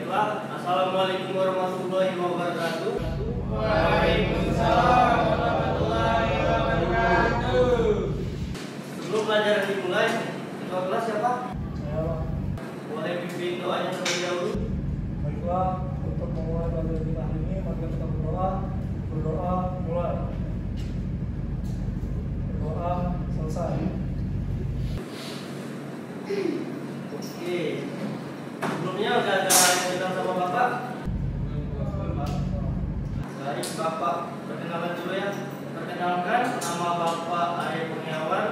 Assalamualaikum warahmatullahi wabarakatuh. Waalaikumsalam warahmatullahi wabarakatuh. Sebelum pelajaran dimulai, ketua kelas siapa? Saya Boleh pimpin doanya terlebih dahulu. baiklah, untuk memulai belajar kita hari ini, mari kita berdoa. Berdoa mulai. Berdoa selesai. Oke. Sebelumnya udah ada yang kenal sama Bapak? Baik, Bapak perkenalan dulu ya. Perkenalkan, nama Bapak Arya Kurniawan.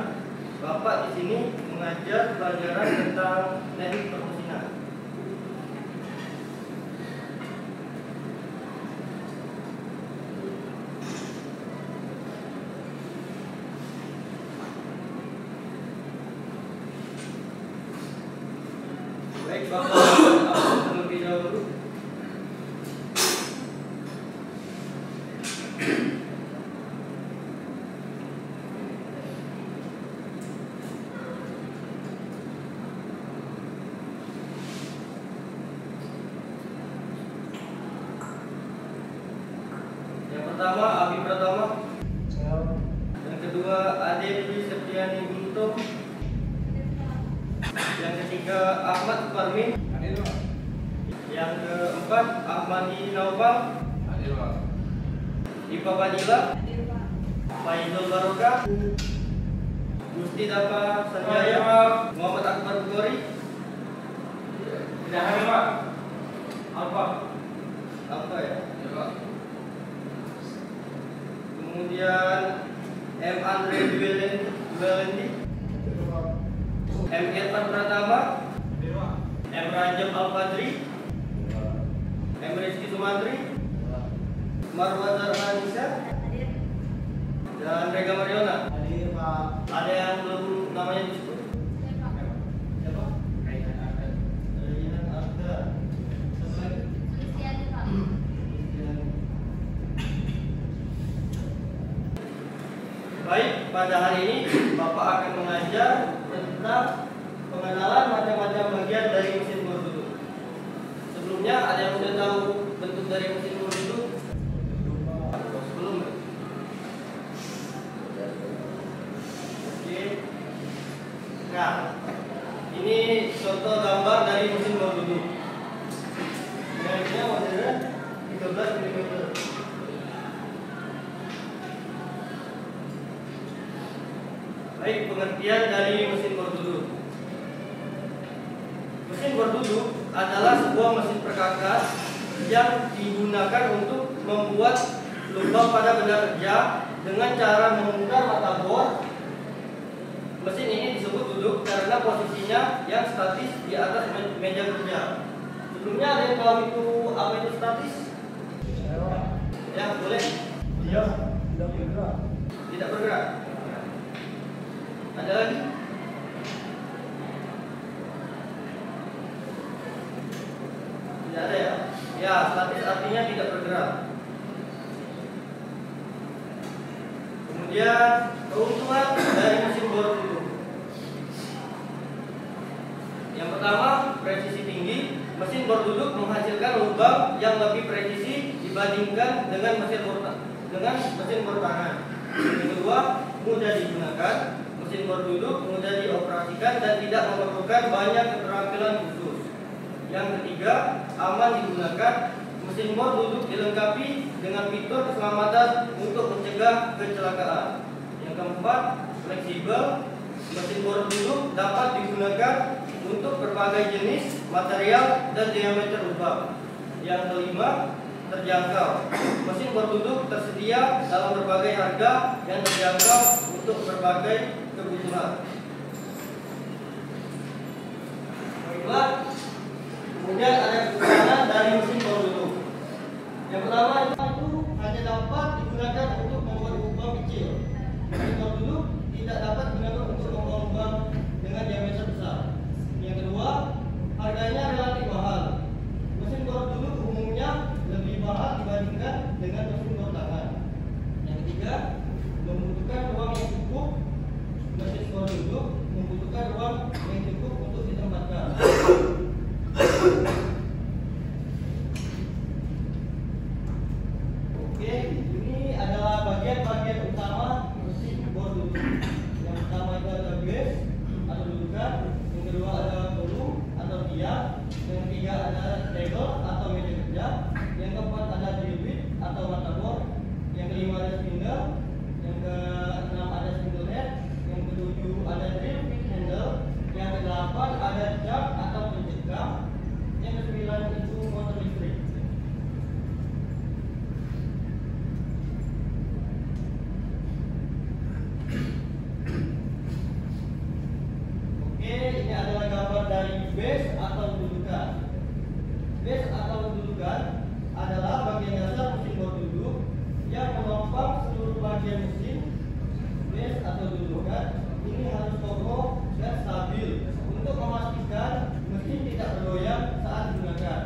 Bapak di sini mengajar pelajaran tentang teknik permesinan. Baik, Bapak terlebih dahulu. Yang pertama, Abi Pratama. Saya Yang kedua, Ade Dwi Septiani Guntur. Yang ketiga, Ahmad Suparmin. Yang keempat, Ahmadi Naufal. Ipa Fadila. Faizul Barokah. Gusti Dapa Sanjaya. Muhammad Akbar Bukhari. Tidak ada, Pak. Apa ya? Kemudian M. Andre Duelendi. M. Irfan Pratama. M. Rajab Al-Fadri. M. Rizky Sumantri. Marwazar Hanisa. Dan Rega Mariona. hadir, Pak. Ada yang belum namanya disebut? Siapa? Raihan Arda. Satu lagi? Baik, pada hari ini Bapak akan mengajar tentang pengenalan macam-macam bagian dari mesin bor duduk. Sebelumnya ada yang sudah tahu bentuk dari mesin bor duduk? Belum. Oke. Nah, ini contoh gambar dari mesin bor duduk. Garisnya modelnya 13 mm. Baik, pengertian dari mesin bor duduk. Mesin bor duduk adalah sebuah mesin perkakas yang digunakan untuk membuat lubang pada benda kerja dengan cara memutar mata bor. Mesin ini disebut duduk karena posisinya yang statis di atas meja kerja. Sebelumnya ada yang tahu itu apa itu statis? Saya Ya, boleh. dia tidak bergerak. Tidak bergerak. Ada lagi? Tidak ada ya? Ya, statis artinya tidak bergerak. Kemudian keuntungan dari mesin bor duduk. Yang pertama, presisi tinggi. Mesin bor duduk menghasilkan lubang yang lebih presisi dibandingkan dengan mesin bor tangan. Yang kedua, mudah digunakan. Mesin bor duduk mudah dioperasikan dan tidak memerlukan banyak keterampilan khusus. Yang ketiga, aman digunakan. Mesin bor duduk dilengkapi dengan fitur keselamatan untuk mencegah kecelakaan. Yang keempat, fleksibel. Mesin bor duduk dapat digunakan untuk berbagai jenis material dan diameter lubang. Yang kelima, terjangkau. Mesin bor duduk tersedia dalam berbagai harga yang terjangkau untuk berbagai kebutuhan. Baiklah, kemudian ada kekurangan dari mesin bor duduk. Yang pertama itu hanya dapat digunakan untuk membuat lubang kecil. Mesin bor duduk tidak dapat digunakan untuk membuat lubang dengan diameter besar. Yang kedua, harganya relatif mahal. Mesin bor duduk umumnya lebih mahal dibandingkan dengan mesin bor tangan. Yang ketiga, membutuhkan ruang yang cukup. Mesin bor duduk membutuhkan ruang yang cukup untuk ditempatkan. Oke, ini adalah bagian-bagian utama mesin bor duduk. Yang pertama itu ada base atau dudukan, yang kedua ada kolom atau tiang, yang ketiga ada table atau meja kerja, yang keempat ada drill bit atau mata bor, yang kelima ada spindle, yang keenam ada spindle head, yang ketujuh ada drill bit handle, yang kedelapan ada jam atau pencegah, yang kesembilan itu motor listrik. Oke, ini adalah gambar dari base atau dudukan. Base atau dudukan adalah bagian dasar mesin bor duduk yang menopang seluruh bagian mesin. Base atau dudukan ini harus kokoh dan stabil untuk memastikan mesin tidak bergoyang saat digunakan.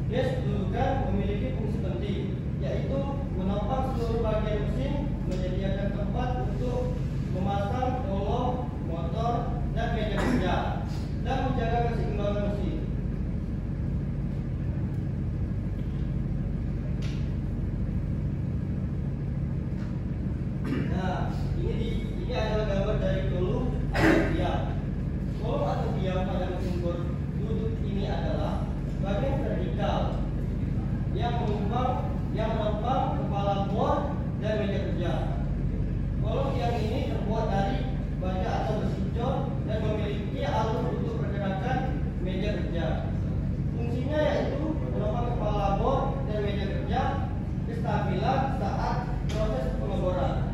Base dudukan memiliki fungsi penting, yaitu menopang seluruh bagian mesin, menyediakan tempat untuk memasang kolom, motor, dan meja kerja, dan menjaga keseimbangan mesin. Nah, ini adalah gambar dari kolom atau tiang. Kolom atau tiang pada mesin bor duduk ini adalah bagian vertikal yang menopang kepala bor dan meja kerja. Kolom tiang ini terbuat dari baja atau besi cor dan memiliki alur untuk pergerakan meja kerja. Fungsinya yaitu menopang kepala bor dan meja kerja, kestabilan saat proses pengeboran.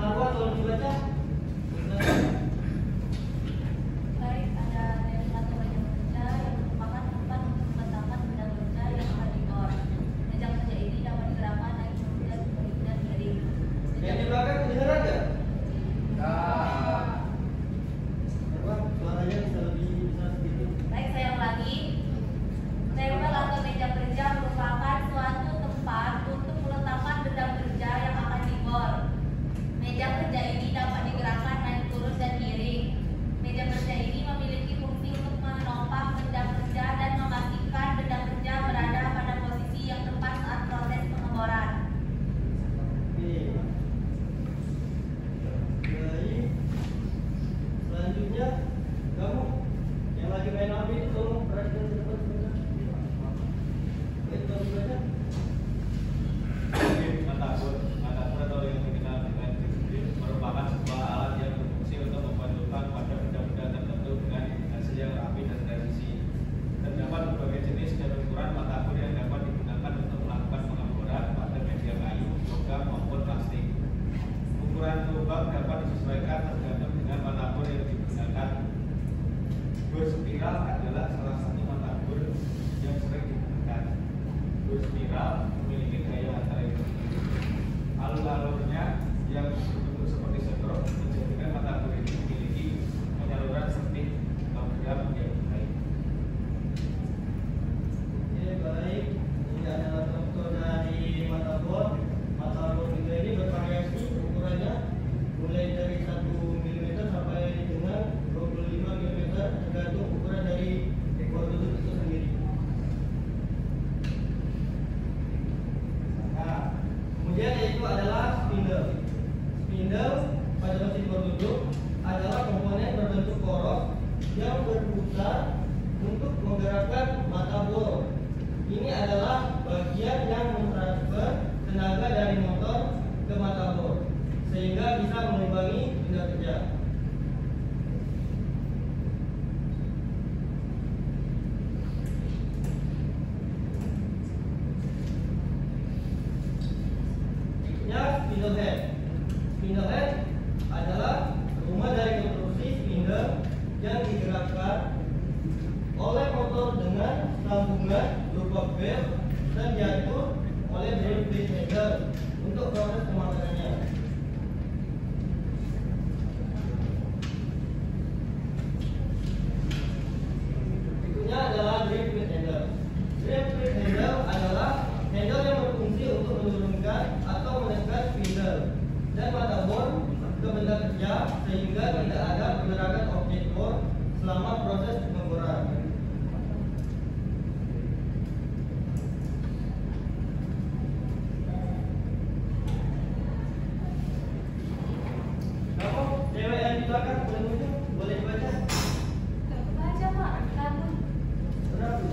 Marwah tolong dibaca. Baik, ada dari satu meja kerja yang merupakan tempat untuk meletakkan benda kerja yang akan dibor. Meja kerja ini dapat digerakkan naik turun dan balik dan miring. Yang di belakang kedengeran nggak? Marwah, suaranya bisa lebih besar sedikit. Baik, saya ulangi. Table atau meja kerja merupakan suatu tempat untuk meletakkan benda kerja yang akan dibor. Meja kerja ini dapat digerakkan naik turun dan miring. Meja kerja ini memiliki fungsi untuk menopang benda kerja dan memastikan benda kerja berada pada posisi yang tepat saat proses pengeboran. Oke. Baik. Selanjutnya, kamu yang lagi main HP tolong perhatikan ke depan sebentar. Baik, tolong dibaca. Mata atau yang dikenal dengan drill merupakan sebuah alat yang berfungsi untuk membantukan pada benda-benda tertentu dengan hasil yang rapi dan presisi. Terdapat berbagai jenis dan ukuran mata bor yang dapat digunakan untuk melakukan pengeboran pada media kayu, logam maupun plastik. Ukuran lubang dapat disesuaikan tergantung dengan mata bor yang digunakan. Bor spiral adalah salah satu mata bor yang sering digunakan. Bor spiral memiliki gaya antara itu. Alur-alurnya yang berbentuk seperti sekron menjadikan mata bor ini memiliki penyaluran sempit logam yang baik. Oke, baik. Ini adalah contoh dari mata bor. Mata bor kita ini bervariasi ukurannya, mulai dari 1 mm sampai dengan 25 mm tergantung ukuran dari besar untuk menggerakkan mata bor. Ini adalah bagian yang mentransfer tenaga dari motor ke mata bor sehingga bisa mengimbangi benda kerja. Berikutnya spindle head. Spindle head adalah rumah dari konstruksi spindle yang digerakkan oleh motor dengan sambungan berupa bel dan diatur oleh drive brake handle untuk proses pematangannya. Berikutnya adalah drive brake handle. Drive brake handle adalah handle yang berfungsi untuk menurunkan atau menekan spindle dan mata bor ke benda kerja sehingga tidak ada pergerakan objek bor selama proses pengeboran. Kamu cewek yang di belakang boleh dibaca? Gak kebaca Pak, rambut. Berapa?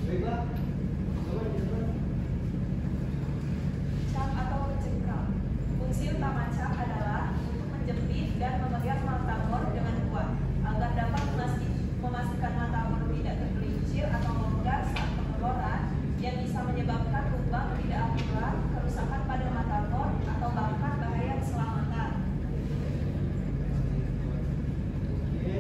Baiklah. Kamu di depan. Cak atau kecengkram. Fungsi utama cak adalah untuk menjepit dan memegang mata bor dengan kuat agar dapat memastikan mata bor tidak tergelincir atau membengkak saat pengeboran yang bisa menyebabkan lubang tidak akurat, kerusakan pada mata bor atau bahkan bahaya keselamatan. Oke.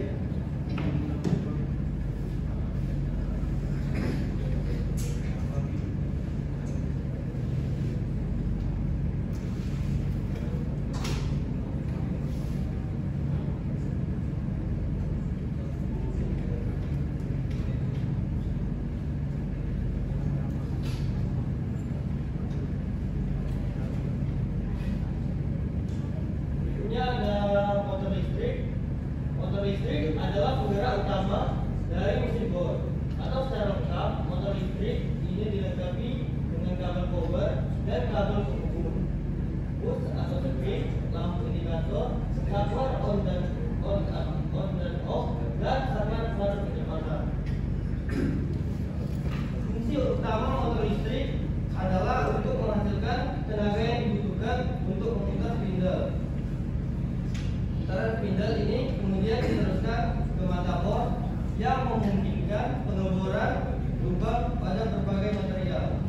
Berikutnya ada motor listrik. Motor listrik adalah penggerak utama dari mesin bor. Atau secara lengkap, motor listrik ini dilengkapi dengan kabel power dan kabel penghubung, push atau switch, lampu indikator, saklar on dan off, dan saklar pengatur kecepatan. Fungsi utama motor listrik adalah untuk menghasilkan tenaga yang dibutuhkan untuk memutar spindle. Putaran spindle ini kemudian diteruskan ke mata bor yang memungkinkan pengeboran lubang pada berbagai material.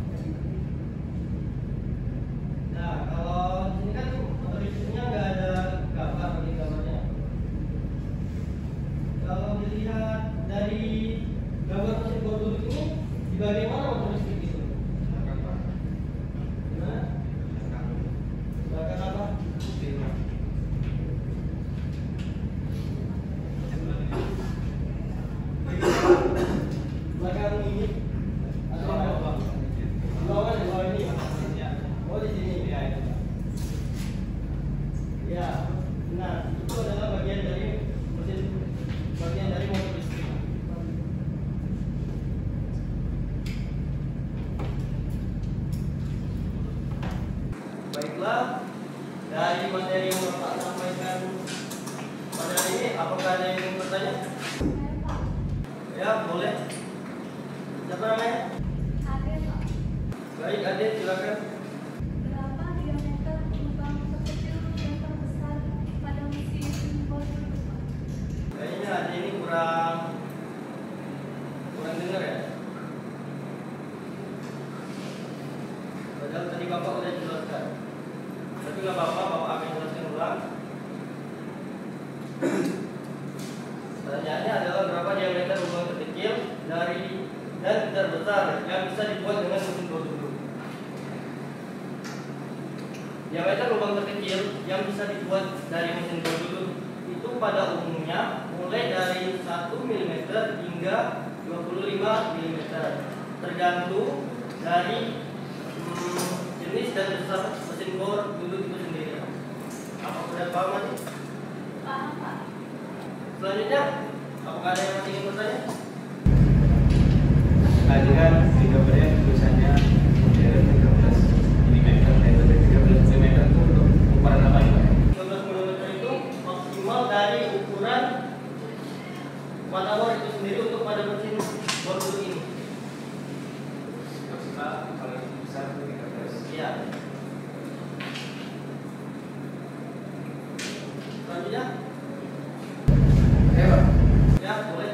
Nah, kalau di sini kan motor listriknya nggak ada gambar di gambarnya. Kalau dilihat dari gambar mesin bor duduk ini, di bagian mana motor listrik itu? Nah, belakang apa? Belakang ini atau apa? Bawah di bawah ini. Oh di sini. Ya, nah itu adalah bagian dari mesin, bagian dari motor listrik. Baiklah, dari materi yang Bapak sampaikan pada hari ini, apakah ada yang ingin bertanya? Ya, boleh. Siapa namanya? Ada Pak. Baik, Ade, silakan. Berapa diameter lubang terkecil dan terbesar pada mesin bor duduk Pak? Kayaknya Ade ini kurang dengar ya. Padahal tadi Bapak udah jelaskan. Tapi nggak apa-apa, Bapak akan jelaskan ulang. Pertanyaannya adalah berapa diameter lubang terkecil dan terbesar yang bisa dibuat dengan mesin bor duduk. Diameter lubang terkecil yang bisa dibuat dari mesin bor duduk itu pada umumnya mulai dari 1 mm hingga 25 mm, tergantung dari jenis dan besar mesin bor duduk itu sendiri. Apa sudah paham Adi? Paham Pak. Selanjutnya, apakah ada yang masih ingin bertanya? Tadi kan di gambarnya tulisannya model 13 mm, itu 13 mm itu untuk ukuran apa ya Pak? 13 mm itu maksimal dari ukuran mata bor itu sendiri untuk pada mesin bor duduk ini. Maksimal paling besar itu 13. Iya. Selanjutnya, Ya, Pak. ya boleh.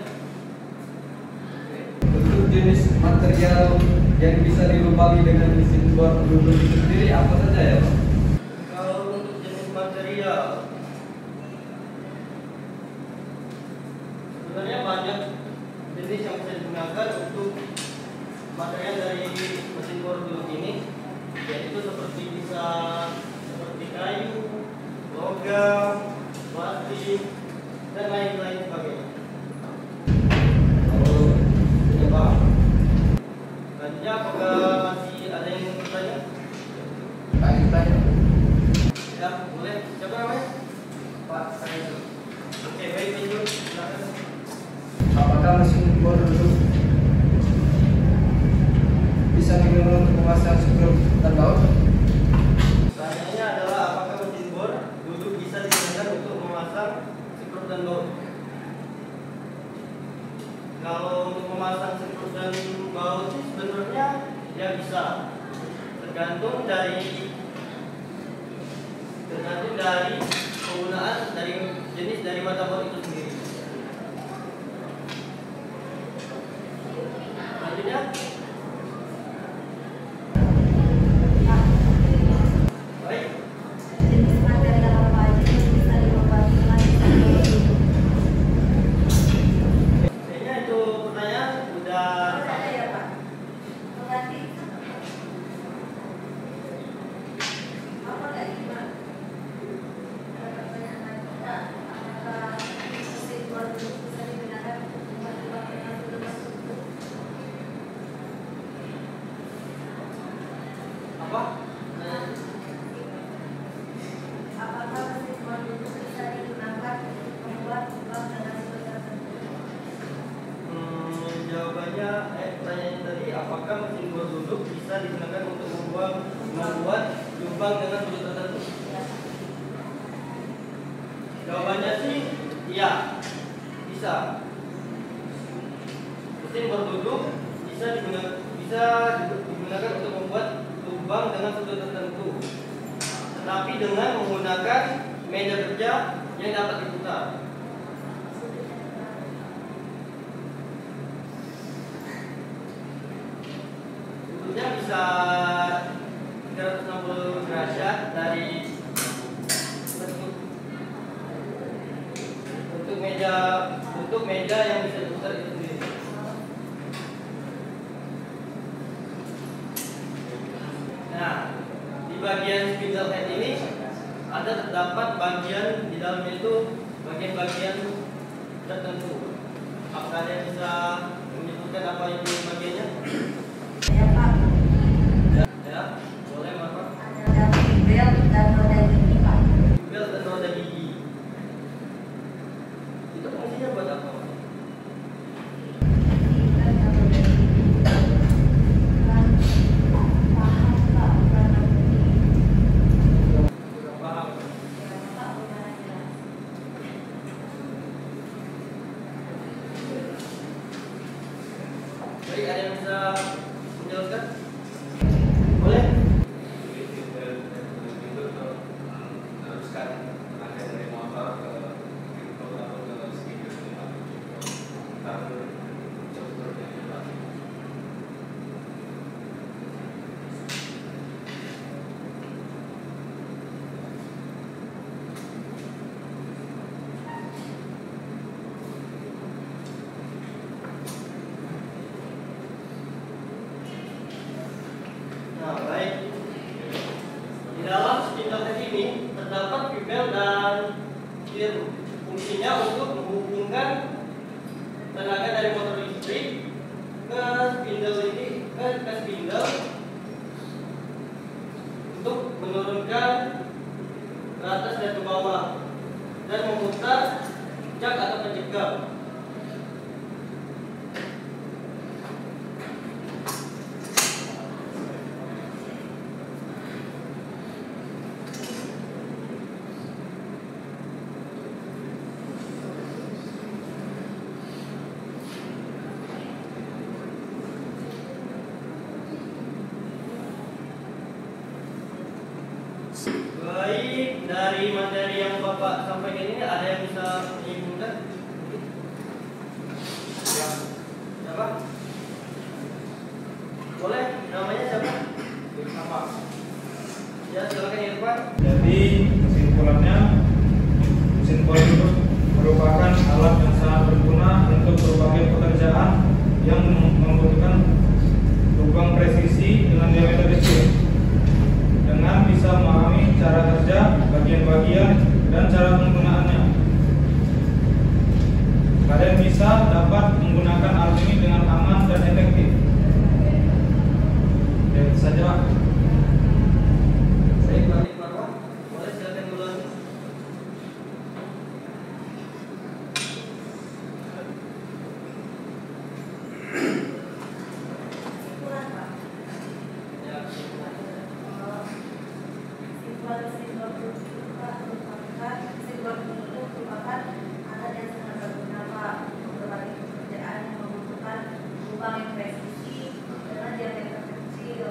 Untuk jenis material yang bisa dilubangi dengan mesin bor duduk itu sendiri apa saja ya, Pak? Kalau untuk jenis material, sebenarnya banyak jenis yang bisa digunakan untuk material dari mesin bor duduk ini, yaitu bisa seperti kayu, logam, plastik, dan lain-lain sebagainya. Oh, Ya Pak. Selanjutnya apakah masih ada yang bertanya? tanya. Ya, boleh. Siapa namanya? Pak, saya. Oke, baik, lanjut. Silakan. Apakah mesin bor duduk bisa digunakan untuk memasang skrup dan baut? Pertanyaannya adalah apakah mesin bor duduk bisa digunakan untuk memasang skrup dan baut? Kalau untuk memasang skrup dan baut sih sebenarnya ya bisa, tergantung dari penggunaan dari jenis dari mata bor itu sendiri. Selanjutnya, baik. Jenis material apa aja yang bisa dilubangi dengan mesin bor duduk? Kayaknya itu pertanyaan udah Ada ya Pak? Berarti apa lagi Pak? Ada pertanyaan lagi Pak? Apakah mesin bor duduk bisa digunakan untuk membuat lubang dengan sudut tertentu? apa? Apakah mesin bor duduk bisa digunakan untuk membuat lubang dengan sudut tertentu? Jawabannya, pertanyaan tadi, apakah mesin bor duduk bisa digunakan untuk membuat lubang dengan sudut tertentu? Jawabannya sih, iya, bisa. Mesin bor duduk bisa digunakan untuk membuat lubang dengan sudut tertentu, tetapi dengan menggunakan meja kerja yang dapat diputar. Sudutnya bisa 360 derajat dari bentuk meja yang bisa diputar itu sendiri. Nah, di bagian spindle head ini terdapat bagian di dalamnya itu bagian-bagian tertentu. Apakah ada yang bisa menyebutkan apa itu bagiannya? Ya Pak, Ya, boleh Bapak. ada bel dan roda gigi Pak. Bel dan roda gigi. Itu fungsinya buat apa? Bel dan roda gigi. Paham Pak, roda gigi. Kurang paham. Ya Pak, udah jelas. Baik, ada yang bisa menjelaskan? Boleh? Itu untuk meneruskan tenaga dari motor ke pintu atau ke speaker taruh strukturnya itu Pak. Nah, baik. Di dalam spindle head ini terdapat bibel dan gear. Fungsinya untuk menghubungkan tenaga dari motor listrik ke spindle untuk menurunkan ke atas dan ke bawah dan memutar jak atau penjegal. dari materi yang Bapak sampaikan ini ada yang bisa menyimpulkan? Siapa? Boleh, namanya siapa? Apa? Ya, silakan Irfan. Jadi kesimpulannya, mesin bor itu merupakan alat yang sangat berguna untuk berbagai pekerjaan yang membutuhkan lubang presisi dengan diameter kecil. Dengan bisa memahami cara kerja, bagian-bagian, dan cara penggunaannya, kalian bisa dapat menggunakan alat ini dengan aman dan efektif. Ya, itu saja, Pak. Baik, Pak Marwan. Boleh silakan duluan. Kesimpulan, Pak. Ya, Kesimpulan mesin bor tutup merupakan alat yang sangat berguna, Pak, untuk berbagai pekerjaan yang membutuhkan lubang yang presisi dengan diameter kecil.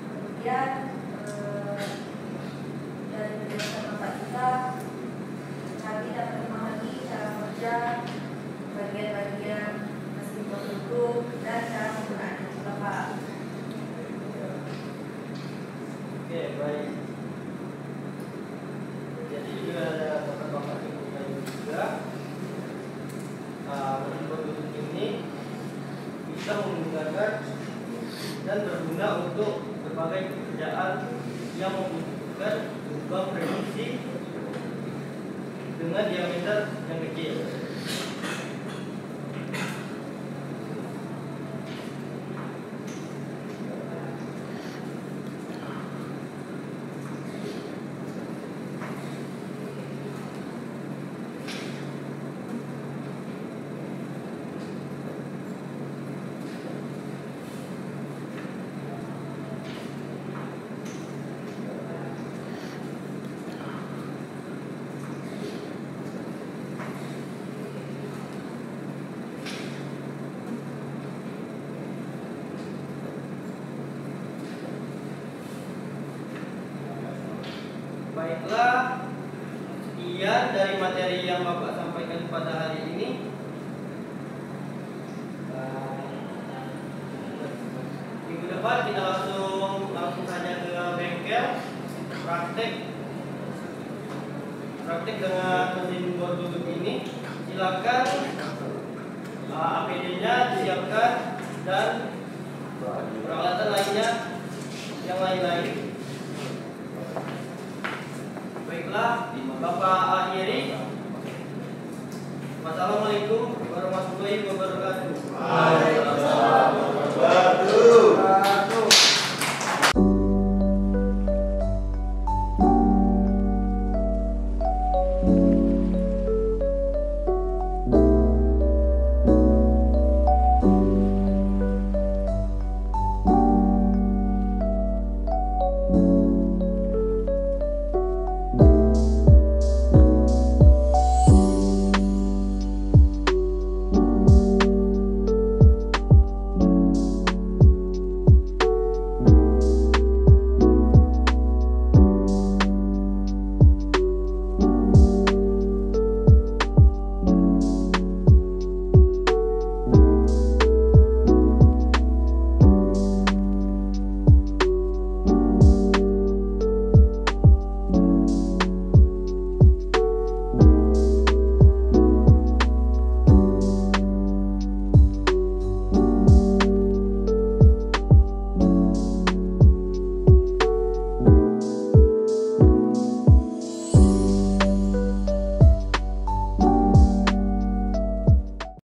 Kemudian dari penjelasan Bapak juga kami dapat memahami cara kerja, bagian-bagian mesin bor tutup, dan cara penggunaannya juga, Pak. oke, baik. Jadi juga ada Bapak juga. Mesin bor tutup ini bisa menggunakan dan berguna untuk berbagai pekerjaan yang membutuhkan lubang presisi dengan diameter yang kecil. Baiklah, sekian dari materi yang Bapak sampaikan pada hari ini. Minggu depan kita langsung saja ke bengkel praktek dengan mesin bor tutup ini. Silakan APD-nya disiapkan dan peralatan lainnya yang lain-lain. Baiklah, Bapak akhiri. Wassalamualaikum warahmatullahi wabarakatuh.